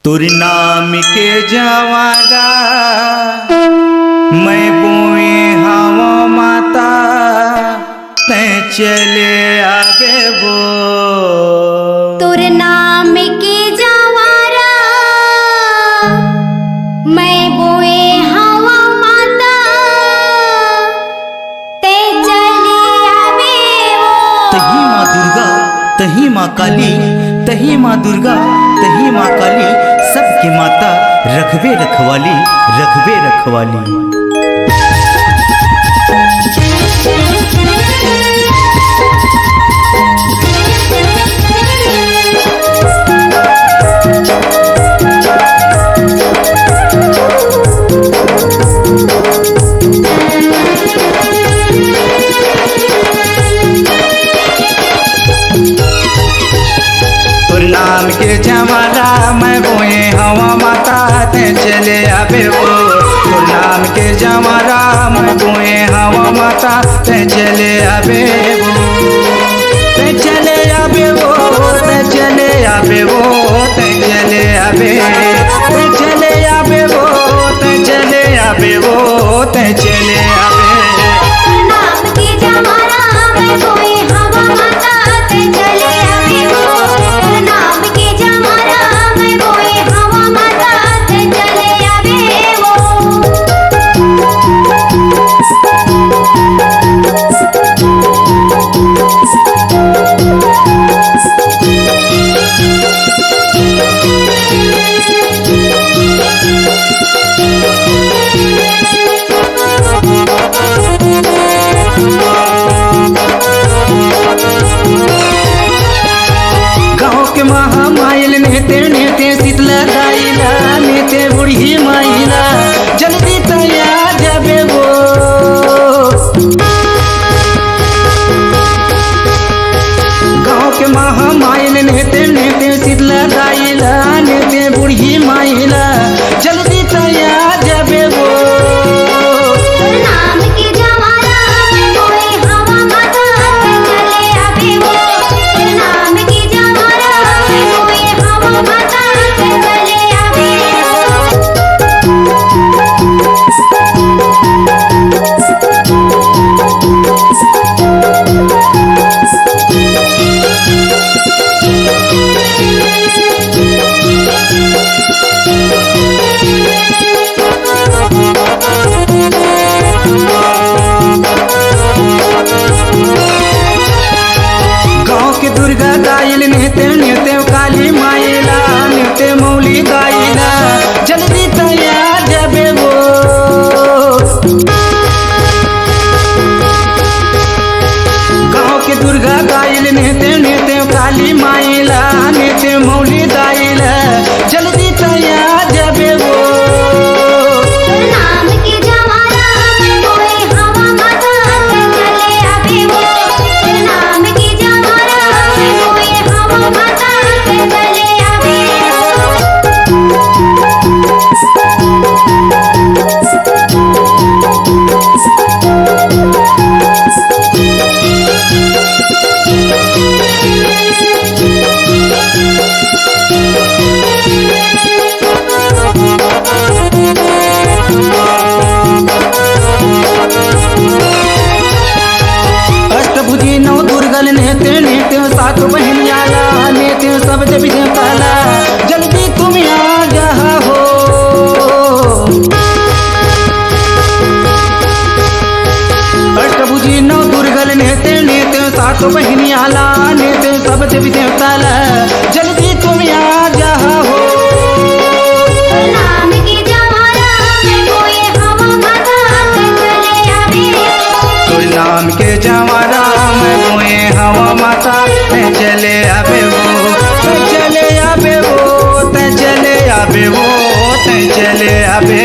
तुर नाम के जवारा मैं बोए हवा माता ते चले आवे वो। तुर नाम के जवारा मैं बोए हवा माता ते चले आवे वो। तही माँ दुर्गा तही माँ काली, तही माँ दुर्गा तही माँ काली, सबके माता रखबे रखवाली, रखबे रखवाली। नाम के जमाना मैं बोए हवा माता ते चले आवे वो। तो नाम के जमाना मैं बोए हवा माता ते चले आवे वो, ते चले आवे वो, ते चले आवे वो, ते चले आवे, ते चले आवे वो, ते चले आवे वो, ते चले आवे। नाम के जमाना मैं बोए हवा माता ते चले आवे वो। नाम के जमाना मैं बोए हवा माता ते चले आवे वो। महामाइल नेते नेते शीतला दाइला नेते बूढ़ी माइला जल्दी तैयार जाबे वो। गाँव के महामाइल नेते नेते शीतला दाइला नेते बूढ़ी माइला जल्दी तैयार जाबे वो। नाम के जमाना मैं बोए हवा माता ते चले आवे वो। नाम के जमाना मैं बोए हवा माता ते चले आवे गाँव के दुर्गा दाइल नेते नेते काली माइला नेते मौली दाइला जल्दी तैयार जाबे वो। गाँव के दुर्गा दाइल नेते नेते काली माइला नेते मौली दाइला जल्दी तैयार जाबे वो। नाम के जमाना मैं बोए हवा माता ते चले आवे वो। नाम के जमाना मैं बोए हवा माता ते चले आवे अष्टभुजी नौ दुर्गल नेते नेते सात बहनियाला नेते सब देवी देवताला जल्दी तुम आ जा हो। अष्टभुजी नौ दुर्गल नेते नेते सात बहनियाला नेते सब देवी देवताला जल्दी तुम आ जा हो। नाम के जमाना मैं बोए हवा माता ते चले आवे तो नाम के जमाना मैं बोए हवा माता ते चले आवे वो, ते चले आवे वो, ते चले आवे वो, ते चले आवे।